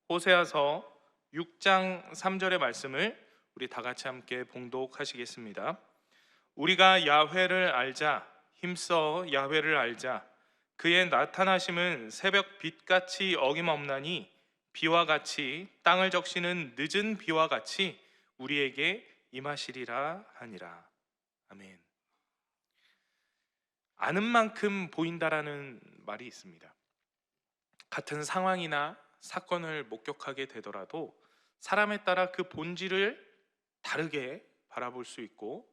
호세아서 6장 3절의 말씀을 우리 다 같이 함께 봉독하시겠습니다. 우리가 야훼를 알자, 힘써 야훼를 알자. 그의 나타나심은 새벽 빛같이 어김없나니 비와 같이 땅을 적시는 늦은 비와 같이 우리에게 임하시리라 하니라. 아멘. 아는 만큼 보인다라는 말이 있습니다. 같은 상황이나 사건을 목격하게 되더라도 사람에 따라 그 본질을 다르게 바라볼 수 있고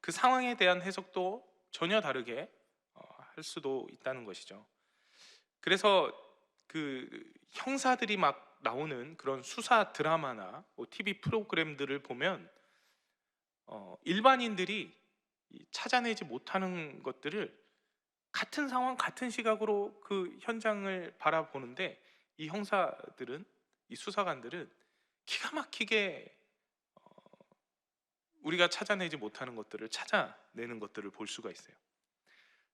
그 상황에 대한 해석도 전혀 다르게 할 수도 있다는 것이죠. 그래서 그 형사들이 막 나오는 그런 수사 드라마나 TV 프로그램들을 보면 일반인들이 찾아내지 못하는 것들을 같은 상황, 같은 시각으로 그 현장을 바라보는데 이 형사들은, 이 수사관들은 기가 막히게 우리가 찾아내지 못하는 것들을 찾아내는 것들을 볼 수가 있어요.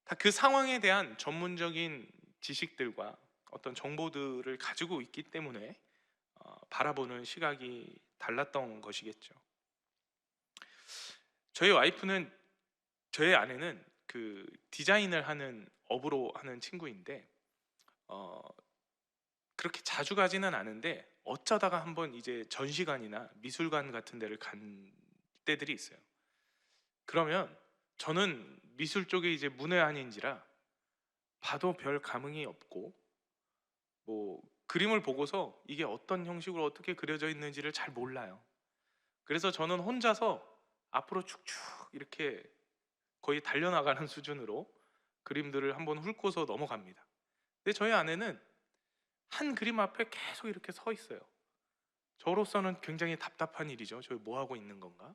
다 그 상황에 대한 전문적인 지식들과 어떤 정보들을 가지고 있기 때문에 바라보는 시각이 달랐던 것이겠죠. 저희 아내는 그 디자인을 하는 업으로 하는 친구인데 그렇게 자주 가지는 않은데 어쩌다가 한번 이제 전시관이나 미술관 같은 데를 간 때들이 있어요. 그러면 저는 미술 쪽에 이제 문외한인지라 봐도 별 감흥이 없고 뭐 그림을 보고서 이게 어떤 형식으로 어떻게 그려져 있는지를 잘 몰라요. 그래서 저는 혼자서 앞으로 축축 이렇게 거의 달려나가는 수준으로 그림들을 한번 훑고서 넘어갑니다. 근데 저희 아내는 한 그림 앞에 계속 이렇게 서 있어요. 저로서는 굉장히 답답한 일이죠. 저 뭐 하고 있는 건가?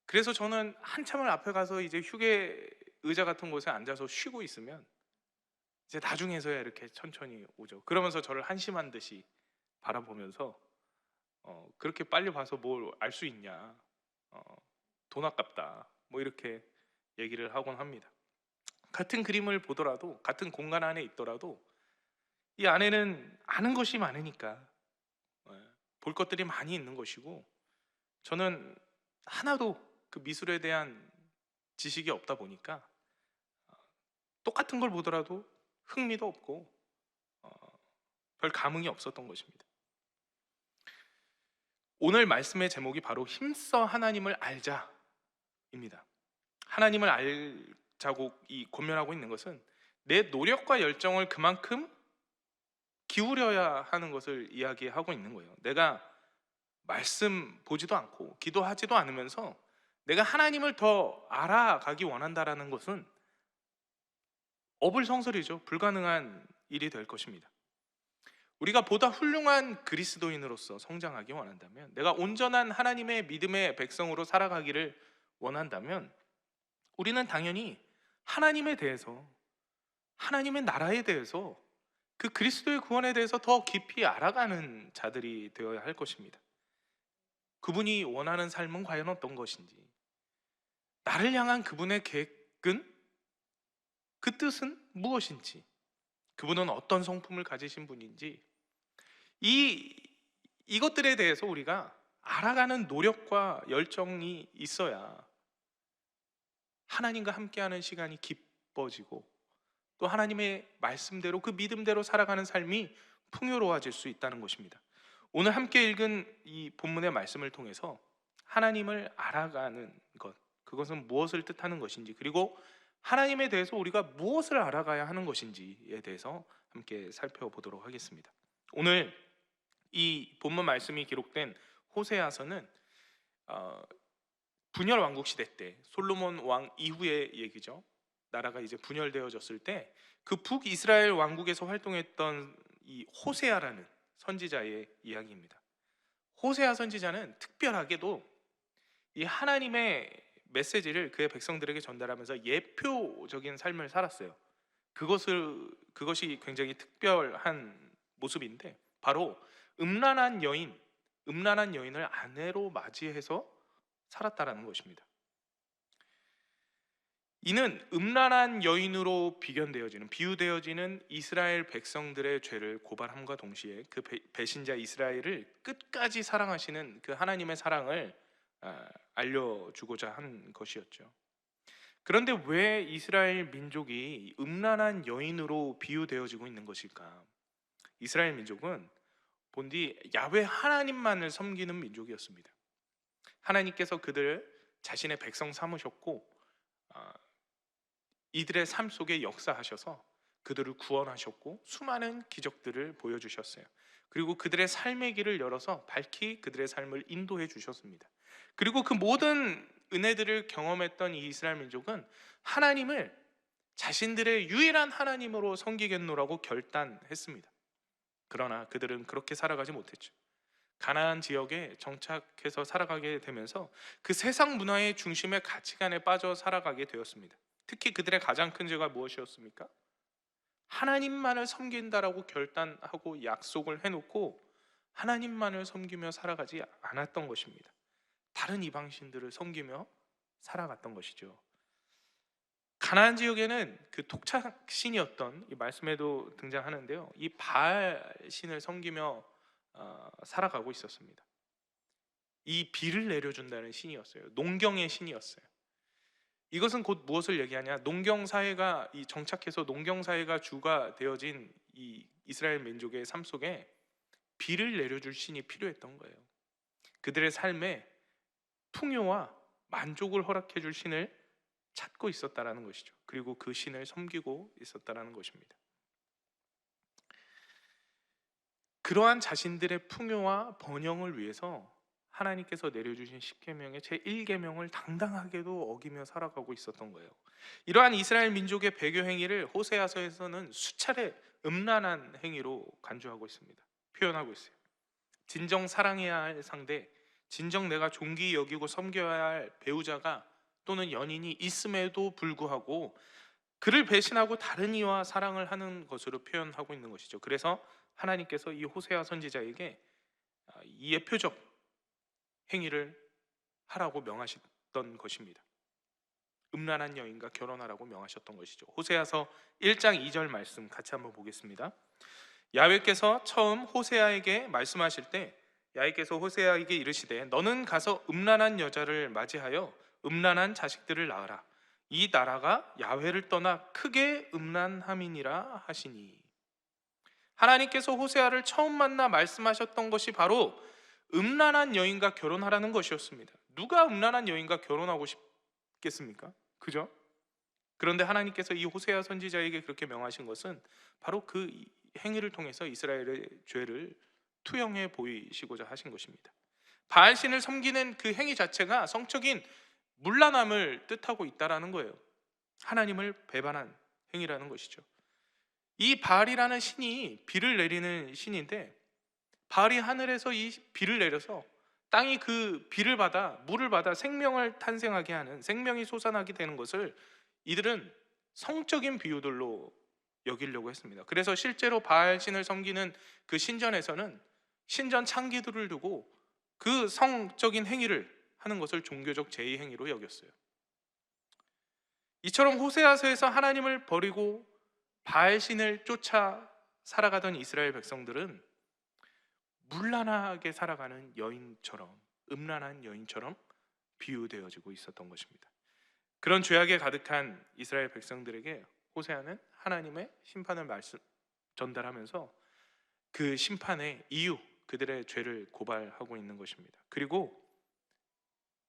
그래서 저는 한참을 앞에 가서 이제 휴게 의자 같은 곳에 앉아서 쉬고 있으면 이제 나중에서야 이렇게 천천히 오죠. 그러면서 저를 한심한 듯이 바라보면서 그렇게 빨리 봐서 뭘 알 수 있냐? 어, 돈 아깝다. 뭐 이렇게 얘기를 하곤 합니다. 같은 그림을 보더라도 같은 공간 안에 있더라도 이 안에는 아는 것이 많으니까 볼 것들이 많이 있는 것이고 저는 하나도 그 미술에 대한 지식이 없다 보니까 똑같은 걸 보더라도 흥미도 없고 별 감흥이 없었던 것입니다. 오늘 말씀의 제목이 바로 힘써 하나님을 알자입니다. 하나님을 알자고 권면하고 있는 것은 내 노력과 열정을 그만큼 기울여야 하는 것을 이야기하고 있는 거예요. 내가 말씀 보지도 않고 기도하지도 않으면서 내가 하나님을 더 알아가기 원한다라는 것은 어불성설이죠. 불가능한 일이 될 것입니다. 우리가 보다 훌륭한 그리스도인으로서 성장하기 원한다면, 내가 온전한 하나님의 믿음의 백성으로 살아가기를 원한다면 우리는 당연히 하나님에 대해서, 하나님의 나라에 대해서, 그 그리스도의 구원에 대해서 더 깊이 알아가는 자들이 되어야 할 것입니다. 그분이 원하는 삶은 과연 어떤 것인지, 나를 향한 그분의 계획은, 그 뜻은 무엇인지, 그분은 어떤 성품을 가지신 분인지, 이것들에 대해서 우리가 알아가는 노력과 열정이 있어야 하나님과 함께하는 시간이 깊어지고 또 하나님의 말씀대로 그 믿음대로 살아가는 삶이 풍요로워질 수 있다는 것입니다. 오늘 함께 읽은 이 본문의 말씀을 통해서 하나님을 알아가는 것, 그것은 무엇을 뜻하는 것인지, 그리고 하나님에 대해서 우리가 무엇을 알아가야 하는 것인지에 대해서 함께 살펴보도록 하겠습니다. 오늘 이 본문 말씀이 기록된 호세아서는 분열 왕국 시대 때, 솔로몬 왕 이후의 얘기죠. 나라가 이제 분열되어졌을 때 그 북이스라엘 왕국에서 활동했던 이 호세아라는 선지자의 이야기입니다. 호세아 선지자는 특별하게도 이 하나님의 메시지를 그의 백성들에게 전달하면서 예표적인 삶을 살았어요. 그것이 굉장히 특별한 모습인데, 바로 음란한 여인을 아내로 맞이해서 살았다라는 것입니다. 이는 음란한 여인으로 비유되어지는 이스라엘 백성들의 죄를 고발함과 동시에 그 배신자 이스라엘을 끝까지 사랑하시는 그 하나님의 사랑을 알려주고자 한 것이었죠. 그런데 왜 이스라엘 민족이 음란한 여인으로 비유되어지고 있는 것일까? 이스라엘 민족은 본디 야훼 하나님만을 섬기는 민족이었습니다. 하나님께서 그들을 자신의 백성 삼으셨고 이들의 삶 속에 역사하셔서 그들을 구원하셨고 수많은 기적들을 보여주셨어요. 그리고 그들의 삶의 길을 열어서 밝히 그들의 삶을 인도해 주셨습니다. 그리고 그 모든 은혜들을 경험했던 이 이스라엘 민족은 하나님을 자신들의 유일한 하나님으로 섬기겠노라고 결단했습니다. 그러나 그들은 그렇게 살아가지 못했죠. 가나안 지역에 정착해서 살아가게 되면서 그 세상 문화의 중심의 가치관에 빠져 살아가게 되었습니다. 특히 그들의 가장 큰 죄가 무엇이었습니까? 하나님만을 섬긴다라고 결단하고 약속을 해놓고 하나님만을 섬기며 살아가지 않았던 것입니다. 다른 이방신들을 섬기며 살아갔던 것이죠. 가나안 지역에는 그 독착신이었던, 이 말씀에도 등장하는데요, 이 바알 신을 섬기며 살아가고 있었습니다. 이 비를 내려준다는 신이었어요. 농경의 신이었어요. 이것은 곧 무엇을 얘기하냐? 농경사회가 정착해서 농경사회가 주가 되어진 이 이스라엘 민족의 삶 속에 비를 내려줄 신이 필요했던 거예요. 그들의 삶에 풍요와 만족을 허락해 줄 신을 찾고 있었다라는 것이죠. 그리고 그 신을 섬기고 있었다라는 것입니다. 그러한 자신들의 풍요와 번영을 위해서 하나님께서 내려주신 십계명의 제1계명을 당당하게도 어기며 살아가고 있었던 거예요. 이러한 이스라엘 민족의 배교 행위를 호세아서에서는 수차례 음란한 행위로 간주하고 있습니다. 표현하고 있어요. 진정 사랑해야 할 상대, 진정 내가 존귀 여기고 섬겨야 할 배우자가 또는 연인이 있음에도 불구하고 그를 배신하고 다른 이와 사랑을 하는 것으로 표현하고 있는 것이죠. 그래서 하나님께서 이 호세아 선지자에게 이 예표적 행위를 하라고 명하셨던 것입니다. 음란한 여인과 결혼하라고 명하셨던 것이죠. 호세아서 1장 2절 말씀 같이 한번 보겠습니다. 야훼께서 처음 호세아에게 말씀하실 때 야훼께서 호세아에게 이르시되 너는 가서 음란한 여자를 맞이하여 음란한 자식들을 낳으라. 이 나라가 야훼를 떠나 크게 음란함이니라 하시니. 하나님께서 호세아를 처음 만나 말씀하셨던 것이 바로 음란한 여인과 결혼하라는 것이었습니다. 누가 음란한 여인과 결혼하고 싶겠습니까? 그죠? 그런데 하나님께서 이 호세아 선지자에게 그렇게 명하신 것은 바로 그 행위를 통해서 이스라엘의 죄를 투영해 보이시고자 하신 것입니다. 바알신을 섬기는 그 행위 자체가 성적인 문란함을 뜻하고 있다라는 거예요. 하나님을 배반한 행위라는 것이죠. 이 바알이라는 신이 비를 내리는 신인데 바알이 하늘에서 이 비를 내려서 땅이 그 비를 받아 물을 받아 생명을 탄생하게 하는, 생명이 솟아나게 되는 것을 이들은 성적인 비유들로 여기려고 했습니다. 그래서 실제로 바알 신을 섬기는 그 신전에서는 신전 창기들을 두고 그 성적인 행위를 하는 것을 종교적 제의 행위로 여겼어요. 이처럼 호세아서에서 하나님을 버리고 바알 신을 쫓아 살아가던 이스라엘 백성들은 문란하게 살아가는 여인처럼, 음란한 여인처럼 비유되어지고 있었던 것입니다. 그런 죄악에 가득한 이스라엘 백성들에게 호세아는 하나님의 심판을 전달하면서 그 심판의 이유, 그들의 죄를 고발하고 있는 것입니다. 그리고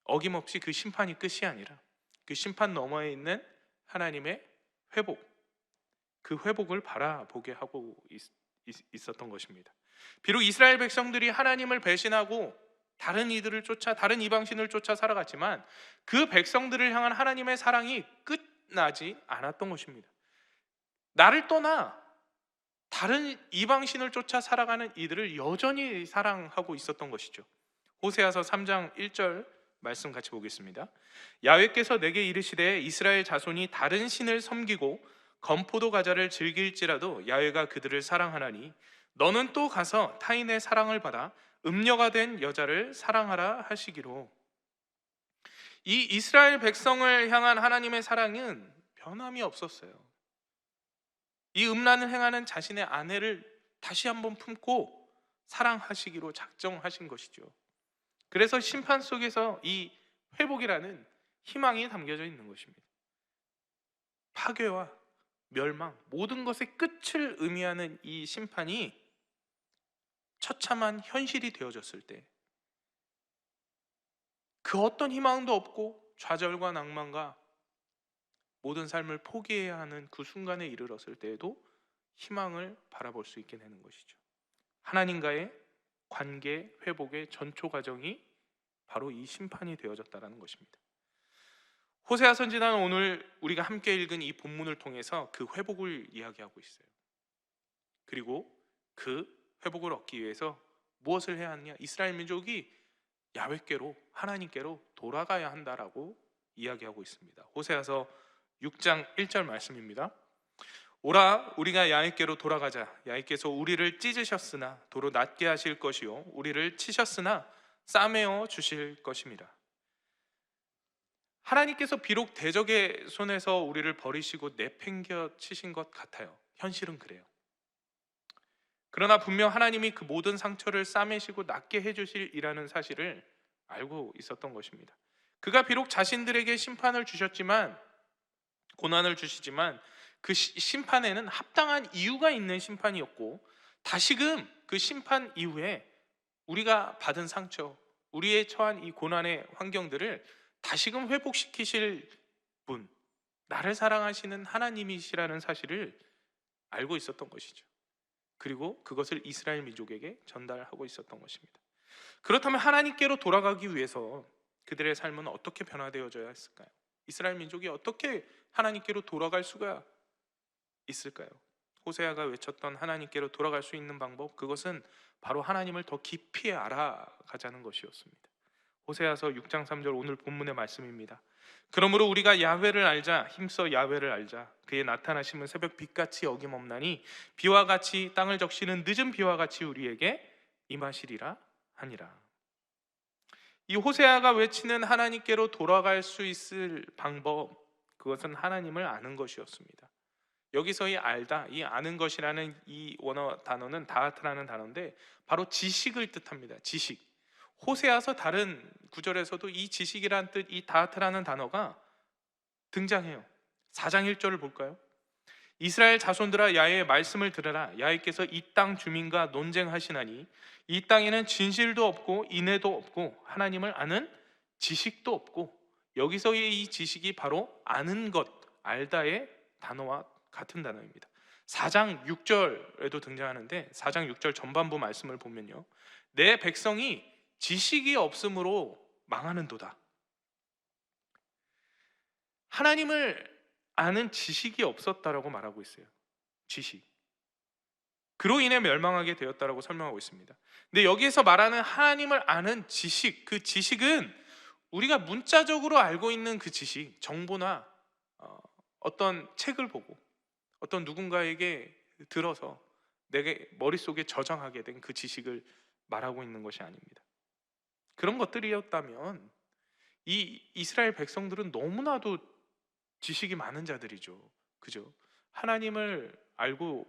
어김없이 그 심판이 끝이 아니라 그 심판 너머에 있는 하나님의 회복, 그 회복을 바라보게 하고 있었던 것입니다. 비록 이스라엘 백성들이 하나님을 배신하고 다른 이들을 쫓아, 다른 이방신을 쫓아 살아갔지만 그 백성들을 향한 하나님의 사랑이 끝나지 않았던 것입니다. 나를 떠나 다른 이방신을 쫓아 살아가는 이들을 여전히 사랑하고 있었던 것이죠. 호세아서 3장 1절 말씀 같이 보겠습니다. 야훼께서 내게 이르시되 이스라엘 자손이 다른 신을 섬기고 건포도 과자를 즐길지라도 야훼가 그들을 사랑하나니 너는 또 가서 타인의 사랑을 받아 음녀가 된 여자를 사랑하라 하시기로. 이 이스라엘 백성을 향한 하나님의 사랑은 변함이 없었어요. 이 음란을 행하는 자신의 아내를 다시 한번 품고 사랑하시기로 작정하신 것이죠. 그래서 심판 속에서 이 회복이라는 희망이 담겨져 있는 것입니다. 파괴와 멸망, 모든 것의 끝을 의미하는 이 심판이 처참한 현실이 되어졌을 때, 그 어떤 희망도 없고 좌절과 낭만과 모든 삶을 포기해야 하는 그 순간에 이르렀을 때에도 희망을 바라볼 수 있게 되는 것이죠. 하나님과의 관계 회복의 전초 과정이 바로 이 심판이 되어졌다는 것입니다. 호세아 선지자는 오늘 우리가 함께 읽은 이 본문을 통해서 그 회복을 이야기하고 있어요. 그리고 그 회복을 얻기 위해서 무엇을 해야 하느냐? 이스라엘 민족이 야훼께로, 하나님께로 돌아가야 한다라고 이야기하고 있습니다. 호세아서 6장 1절 말씀입니다. 오라, 우리가 야훼께로 돌아가자. 야훼께서 우리를 찢으셨으나 도로 낫게 하실 것이요 우리를 치셨으나 싸매어 주실 것입니다. 하나님께서 비록 대적의 손에서 우리를 버리시고 내팽겨 치신 것 같아요. 현실은 그래요. 그러나 분명 하나님이 그 모든 상처를 싸매시고 낫게 해주실이라는 사실을 알고 있었던 것입니다. 그가 비록 자신들에게 심판을 주셨지만, 고난을 주시지만 그 심판에는 합당한 이유가 있는 심판이었고, 다시금 그 심판 이후에 우리가 받은 상처, 우리의 처한 이 고난의 환경들을 다시금 회복시키실 분, 나를 사랑하시는 하나님이시라는 사실을 알고 있었던 것이죠. 그리고 그것을 이스라엘 민족에게 전달하고 있었던 것입니다. 그렇다면 하나님께로 돌아가기 위해서 그들의 삶은 어떻게 변화되어져야 했을까요? 이스라엘 민족이 어떻게 하나님께로 돌아갈 수가 있을까요? 호세아가 외쳤던 하나님께로 돌아갈 수 있는 방법, 그것은 바로 하나님을 더 깊이 알아가자는 것이었습니다. 호세아서 6장 3절 오늘 본문의 말씀입니다. 그러므로 우리가 야훼를 알자, 힘써 야훼를 알자. 그의 나타나심은 새벽 빛같이 어김없나니 비와 같이 땅을 적시는 늦은 비와 같이 우리에게 임하시리라 하니라. 이 호세아가 외치는 하나님께로 돌아갈 수 있을 방법, 그것은 하나님을 아는 것이었습니다. 여기서 이 알다, 이 아는 것이라는 이 원어 단어는 다하트라는 단어인데 바로 지식을 뜻합니다. 지식. 호세아서 다른 구절에서도 이 지식이란 뜻, 이 다하트라는 단어가 등장해요. 4장 1절을 볼까요? 이스라엘 자손들아, 야훼의 말씀을 들으라. 야훼께서 이 땅 주민과 논쟁하시나니 이 땅에는 진실도 없고 인애도 없고 하나님을 아는 지식도 없고. 여기서의 이 지식이 바로 아는 것, 알다의 단어와 같은 단어입니다. 4장 6절에도 등장하는데 4장 6절 전반부 말씀을 보면요, 내 백성이 지식이 없으므로 망하는도다. 하나님을 아는 지식이 없었다라고 말하고 있어요. 지식. 그로 인해 멸망하게 되었다라고 설명하고 있습니다. 근데 여기에서 말하는 하나님을 아는 지식, 그 지식은 우리가 문자적으로 알고 있는 그 지식, 정보나 어떤 책을 보고 어떤 누군가에게 들어서 내게 머릿속에 저장하게 된 그 지식을 말하고 있는 것이 아닙니다. 그런 것들이었다면 이 이스라엘 백성들은 너무나도 지식이 많은 자들이죠. 그죠? 하나님을 알고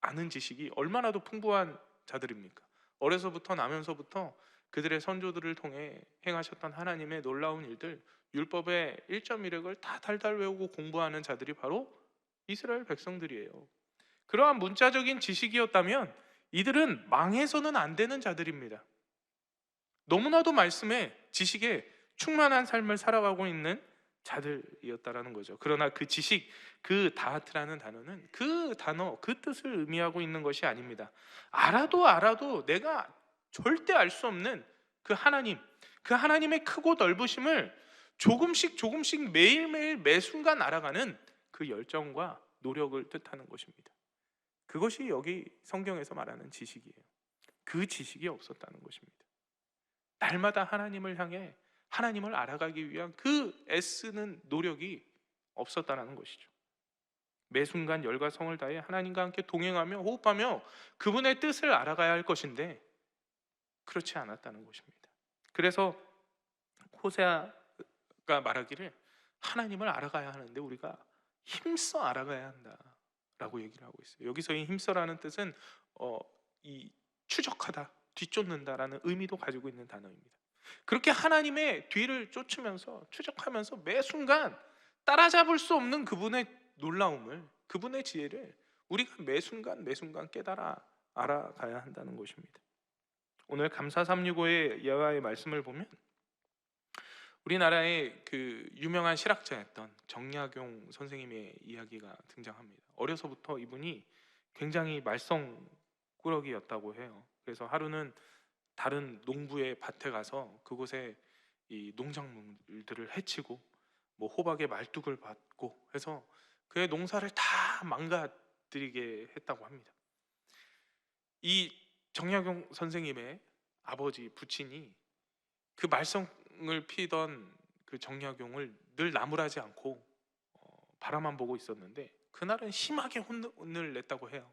아는 지식이 얼마나도 풍부한 자들입니까? 어려서부터 나면서부터 그들의 선조들을 통해 행하셨던 하나님의 놀라운 일들, 율법의 1.1획을 다 달달 외우고 공부하는 자들이 바로 이스라엘 백성들이에요. 그러한 문자적인 지식이었다면 이들은 망해서는 안 되는 자들입니다. 너무나도 말씀에, 지식에 충만한 삶을 살아가고 있는 자들이었다라는 거죠. 그러나 그 지식, 그 다하트라는 단어는 그 단어, 그 뜻을 의미하고 있는 것이 아닙니다. 알아도 내가 절대 알 수 없는 그 하나님, 그 하나님의 크고 넓으심을 조금씩 매일매일 매 순간 알아가는 그 열정과 노력을 뜻하는 것입니다. 그것이 여기 성경에서 말하는 지식이에요. 그 지식이 없었다는 것입니다. 날마다 하나님을 향해 하나님을 알아가기 위한 그 애쓰는 노력이 없었다는 것이죠. 매 순간 열과 성을 다해 하나님과 함께 동행하며 호흡하며 그분의 뜻을 알아가야 할 것인데 그렇지 않았다는 것입니다. 그래서 호세아 말하기를 하나님을 알아가야 하는데 우리가 힘써 알아가야 한다라고 얘기를 하고 있어요. 여기서 이 힘써라는 뜻은 이 추적하다, 뒤쫓는다라는 의미도 가지고 있는 단어입니다. 그렇게 하나님의 뒤를 쫓으면서 추적하면서 매 순간 따라잡을 수 없는 그분의 놀라움을, 그분의 지혜를 우리가 매 순간 매 순간 깨달아 알아가야 한다는 것입니다. 오늘 감사 365의 여호와의 말씀을 보면 우리나라의 그 유명한 실학자였던 정약용 선생님의 이야기가 등장합니다. 어려서부터 이분이 굉장히 말썽꾸러기였다고 해요. 그래서 하루는 다른 농부의 밭에 가서 그곳에 이 농작물들을 해치고 뭐 호박에 말뚝을 받고 해서 그의 농사를 다 망가뜨리게 했다고 합니다. 이 정약용 선생님의 아버지 부친이 그 말썽을 피던 그 정약용을 늘 나무라지 않고 바라만 보고 있었는데 그날은 심하게 혼을 냈다고 해요.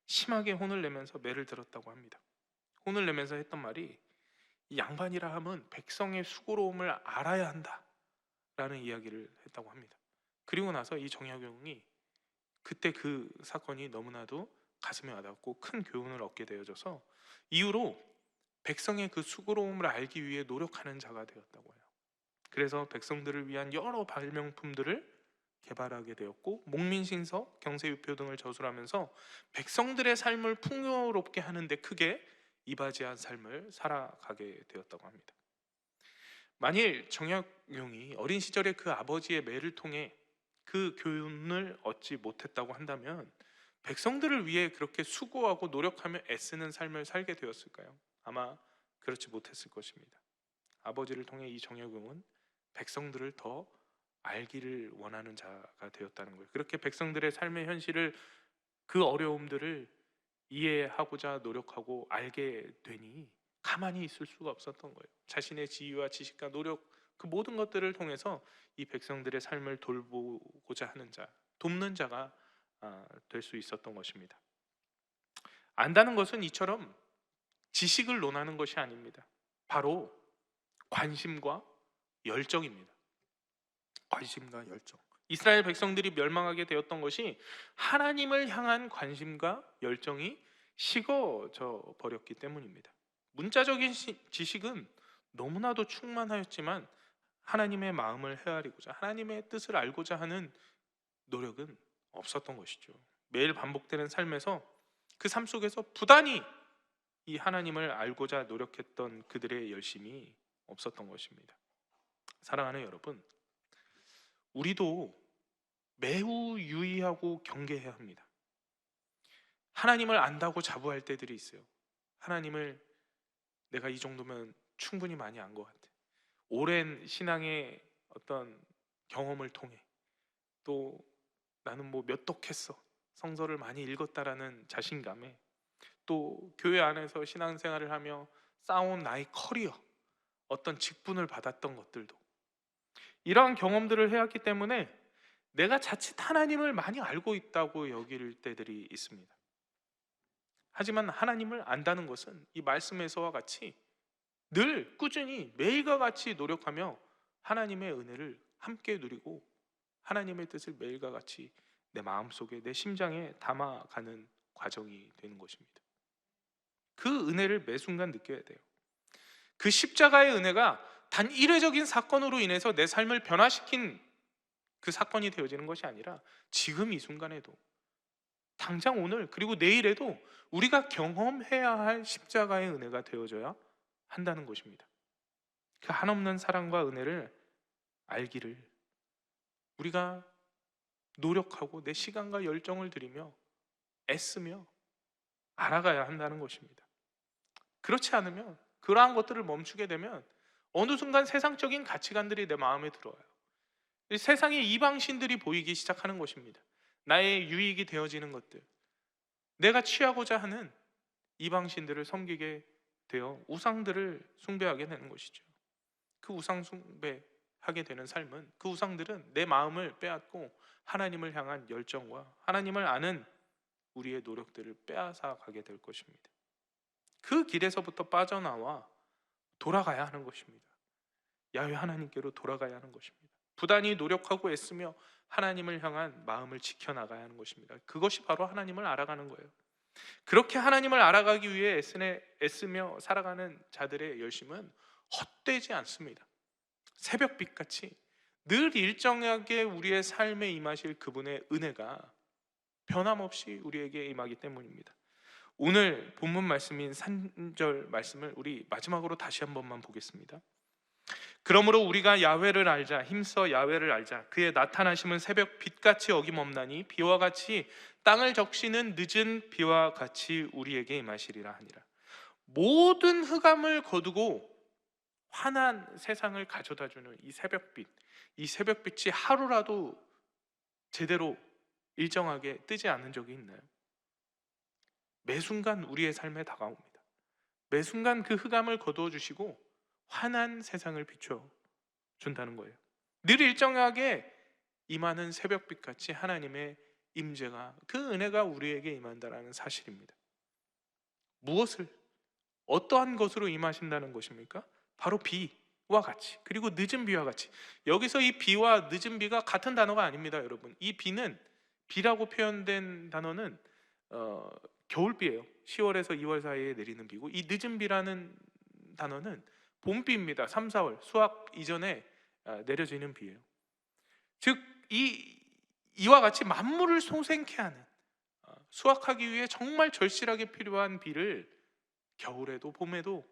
심하게 혼을 내면서 매를 들었다고 합니다. 혼을 내면서 했던 말이 이 양반이라 함은 백성의 수고로움을 알아야 한다라는 이야기를 했다고 합니다. 그리고 나서 이 정약용이 그때 그 사건이 너무나도 가슴에 와닿고 큰 교훈을 얻게 되어져서 이후로 백성의 그 수고로움을 알기 위해 노력하는 자가 되었다고 해요. 그래서 백성들을 위한 여러 발명품들을 개발하게 되었고 목민신서, 경세유표 등을 저술하면서 백성들의 삶을 풍요롭게 하는 데 크게 이바지한 삶을 살아가게 되었다고 합니다. 만일 정약용이 어린 시절에 그 아버지의 매를 통해 그 교훈을 얻지 못했다고 한다면 백성들을 위해 그렇게 수고하고 노력하며 애쓰는 삶을 살게 되었을까요? 아마 그렇지 못했을 것입니다. 아버지를 통해 이 정약용은 백성들을 더 알기를 원하는 자가 되었다는 거예요. 그렇게 백성들의 삶의 현실을, 그 어려움들을 이해하고자 노력하고 알게 되니 가만히 있을 수가 없었던 거예요. 자신의 지위와 지식과 노력, 그 모든 것들을 통해서 이 백성들의 삶을 돌보고자 하는 자, 돕는 자가 될 수 있었던 것입니다. 안다는 것은 이처럼 지식을 논하는 것이 아닙니다. 바로 관심과 열정입니다. 관심과 열정. 이스라엘 백성들이 멸망하게 되었던 것이 하나님을 향한 관심과 열정이 식어져 버렸기 때문입니다. 문자적인 지식은 너무나도 충만하였지만 하나님의 마음을 헤아리고자, 하나님의 뜻을 알고자 하는 노력은 없었던 것이죠. 매일 반복되는 삶에서, 그 삶 속에서 부단히 이 하나님을 알고자 노력했던 그들의 열심이 없었던 것입니다. 사랑하는 여러분, 우리도 매우 유의하고 경계해야 합니다. 하나님을 안다고 자부할 때들이 있어요. 하나님을 내가 이 정도면 충분히 많이 안 것 같아. 오랜 신앙의 어떤 경험을 통해, 또 나는 뭐 몇 독했어, 성서를 많이 읽었다라는 자신감에, 또 교회 안에서 신앙생활을 하며 쌓아온 나의 커리어, 어떤 직분을 받았던 것들도, 이러한 경험들을 해왔기 때문에 내가 자칫 하나님을 많이 알고 있다고 여길 때들이 있습니다. 하지만 하나님을 안다는 것은 이 말씀에서와 같이 늘 꾸준히 매일과 같이 노력하며 하나님의 은혜를 함께 누리고 하나님의 뜻을 매일과 같이 내 마음속에, 내 심장에 담아가는 과정이 되는 것입니다. 그 은혜를 매 순간 느껴야 돼요. 그 십자가의 은혜가 단 일회적인 사건으로 인해서 내 삶을 변화시킨 그 사건이 되어지는 것이 아니라 지금 이 순간에도, 당장 오늘, 그리고 내일에도 우리가 경험해야 할 십자가의 은혜가 되어져야 한다는 것입니다. 그 한없는 사랑과 은혜를 알기를 우리가 노력하고 내 시간과 열정을 들이며 애쓰며 알아가야 한다는 것입니다. 그렇지 않으면, 그러한 것들을 멈추게 되면 어느 순간 세상적인 가치관들이 내 마음에 들어와요. 세상의 이방신들이 보이기 시작하는 것입니다. 나의 유익이 되어지는 것들, 내가 취하고자 하는 이방신들을 섬기게 되어 우상들을 숭배하게 되는 것이죠. 그 우상 숭배하게 되는 삶은, 그 우상들은 내 마음을 빼앗고 하나님을 향한 열정과 하나님을 아는 우리의 노력들을 빼앗아 가게 될 것입니다. 그 길에서부터 빠져나와 돌아가야 하는 것입니다. 야훼 하나님께로 돌아가야 하는 것입니다. 부단히 노력하고 애쓰며 하나님을 향한 마음을 지켜나가야 하는 것입니다. 그것이 바로 하나님을 알아가는 거예요. 그렇게 하나님을 알아가기 위해 애쓰며 살아가는 자들의 열심은 헛되지 않습니다. 새벽빛같이 늘 일정하게 우리의 삶에 임하실 그분의 은혜가 변함없이 우리에게 임하기 때문입니다. 오늘 본문 말씀인 3절 말씀을 우리 마지막으로 다시 한 번만 보겠습니다. 그러므로 우리가 야훼를 알자, 힘써 야훼를 알자. 그의 나타나심은 새벽 빛같이 어김없나니 비와 같이 땅을 적시는 늦은 비와 같이 우리에게 임하시리라 하니라. 모든 흑암을 거두고 환한 세상을 가져다주는 이 새벽빛, 이 새벽빛이 하루라도 제대로 일정하게 뜨지 않은 적이 있나요? 매 순간 우리의 삶에 다가옵니다. 매 순간 그 흑암을 거두어 주시고 환한 세상을 비춰 준다는 거예요. 늘 일정하게 임하는 새벽빛같이 하나님의 임재가, 그 은혜가 우리에게 임한다는 사실입니다. 무엇을, 어떠한 것으로 임하신다는 것입니까? 바로 비와 같이, 그리고 늦은 비와 같이. 여기서 이 비와 늦은 비가 같은 단어가 아닙니다, 여러분. 이 비는, 비라고 표현된 단어는 겨울비예요. 10월에서 2월 사이에 내리는 비고, 이 늦은 비라는 단어는 봄비입니다. 3, 4월 수확 이전에 내려지는 비예요. 즉 이와 같이 만물을 송생케 하는, 수확하기 위해 정말 절실하게 필요한 비를 겨울에도 봄에도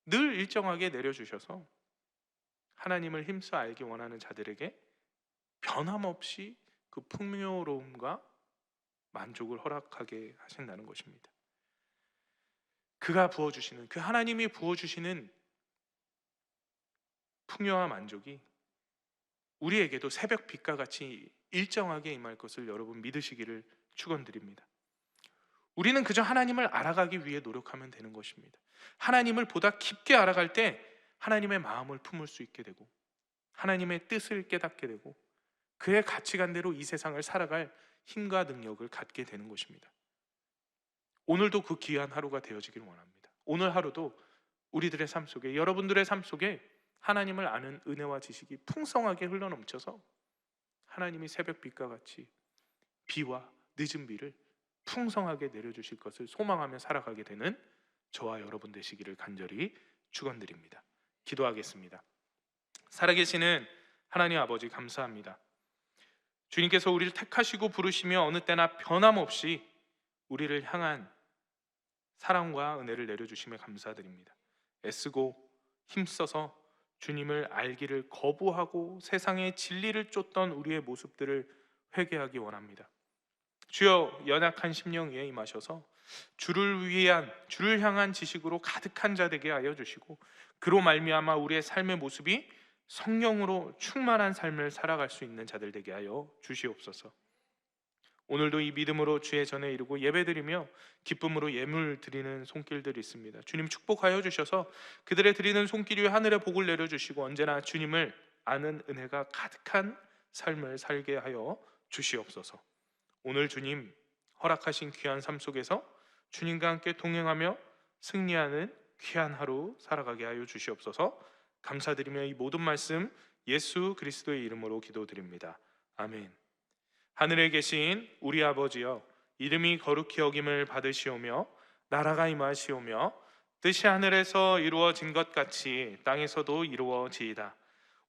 늘 일정하게 내려주셔서 하나님을 힘써 알기 원하는 자들에게 변함없이 그 풍요로움과 만족을 허락하게 하신다는 것입니다. 그가 부어주시는, 그 하나님이 부어주시는 풍요와 만족이 우리에게도 새벽 빛과 같이 일정하게 임할 것을 여러분 믿으시기를 축원드립니다. 우리는 그저 하나님을 알아가기 위해 노력하면 되는 것입니다. 하나님을 보다 깊게 알아갈 때 하나님의 마음을 품을 수 있게 되고, 하나님의 뜻을 깨닫게 되고, 그의 가치관대로 이 세상을 살아갈 힘과 능력을 갖게 되는 것입니다. 오늘도 그 귀한 하루가 되어지길 원합니다. 오늘 하루도 우리들의 삶 속에, 여러분들의 삶 속에 하나님을 아는 은혜와 지식이 풍성하게 흘러넘쳐서 하나님이 새벽빛과 같이 비와 늦은 비를 풍성하게 내려주실 것을 소망하며 살아가게 되는 저와 여러분 되시기를 간절히 축원드립니다. 기도하겠습니다. 살아계시는 하나님 아버지, 감사합니다. 주님께서 우리를 택하시고 부르시며 어느 때나 변함없이 우리를 향한 사랑과 은혜를 내려주심에 감사드립니다. 애쓰고 힘써서 주님을 알기를 거부하고 세상의 진리를 쫓던 우리의 모습들을 회개하기 원합니다. 주여, 연약한 심령 위에 임하셔서 주를 향한 지식으로 가득한 자 되게 하여 주시고, 그로 말미암아 우리의 삶의 모습이 성령으로 충만한 삶을 살아갈 수 있는 자들 되게 하여 주시옵소서. 오늘도 이 믿음으로 주의 전에 이르고 예배드리며 기쁨으로 예물 드리는 손길들이 있습니다. 주님 축복하여 주셔서 그들의 드리는 손길 위에 하늘의 복을 내려주시고 언제나 주님을 아는 은혜가 가득한 삶을 살게 하여 주시옵소서. 오늘 주님 허락하신 귀한 삶 속에서 주님과 함께 동행하며 승리하는 귀한 하루 살아가게 하여 주시옵소서. 감사드리며 이 모든 말씀 예수 그리스도의 이름으로 기도드립니다. 아멘. 하늘에 계신 우리 아버지여, 이름이 거룩히 여김을 받으시오며 나라가 임하시오며 뜻이 하늘에서 이루어진 것 같이 땅에서도 이루어지이다.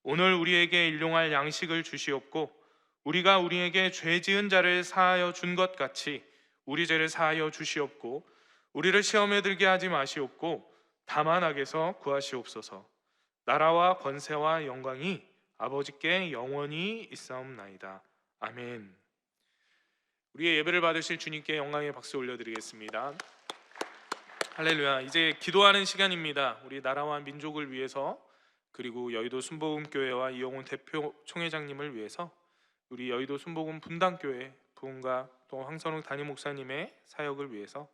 오늘 우리에게 일용할 양식을 주시옵고 우리가 우리에게 죄 지은 자를 사하여 준 것 같이 우리 죄를 사하여 주시옵고 우리를 시험에 들게 하지 마시옵고 다만 악에서 구하시옵소서. 나라와 권세와 영광이 아버지께 영원히 있사옵나이다. 아멘. 우리의 예배를 받으실 주님께 영광의 박수 올려드리겠습니다. 할렐루야. 이제 기도하는 시간입니다. 우리 나라와 민족을 위해서, 그리고 여의도 순복음교회와 이영훈 대표 총회장님을 위해서, 우리 여의도 순복음 분당교회 부흥과 또 황선웅 담임 목사님의 사역을 위해서,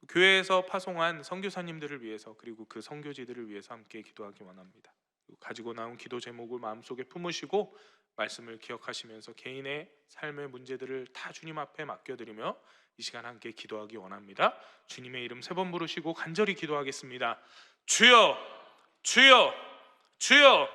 또 교회에서 파송한 선교사님들을 위해서, 그리고 그 선교지들을 위해서 함께 기도하기 원합니다. 가지고 나온 기도 제목을 마음속에 품으시고 말씀을 기억하시면서 개인의 삶의 문제들을 다 주님 앞에 맡겨드리며 이 시간 함께 기도하기 원합니다. 주님의 이름 3번 부르시고 간절히 기도하겠습니다. 주여, 주여, 주여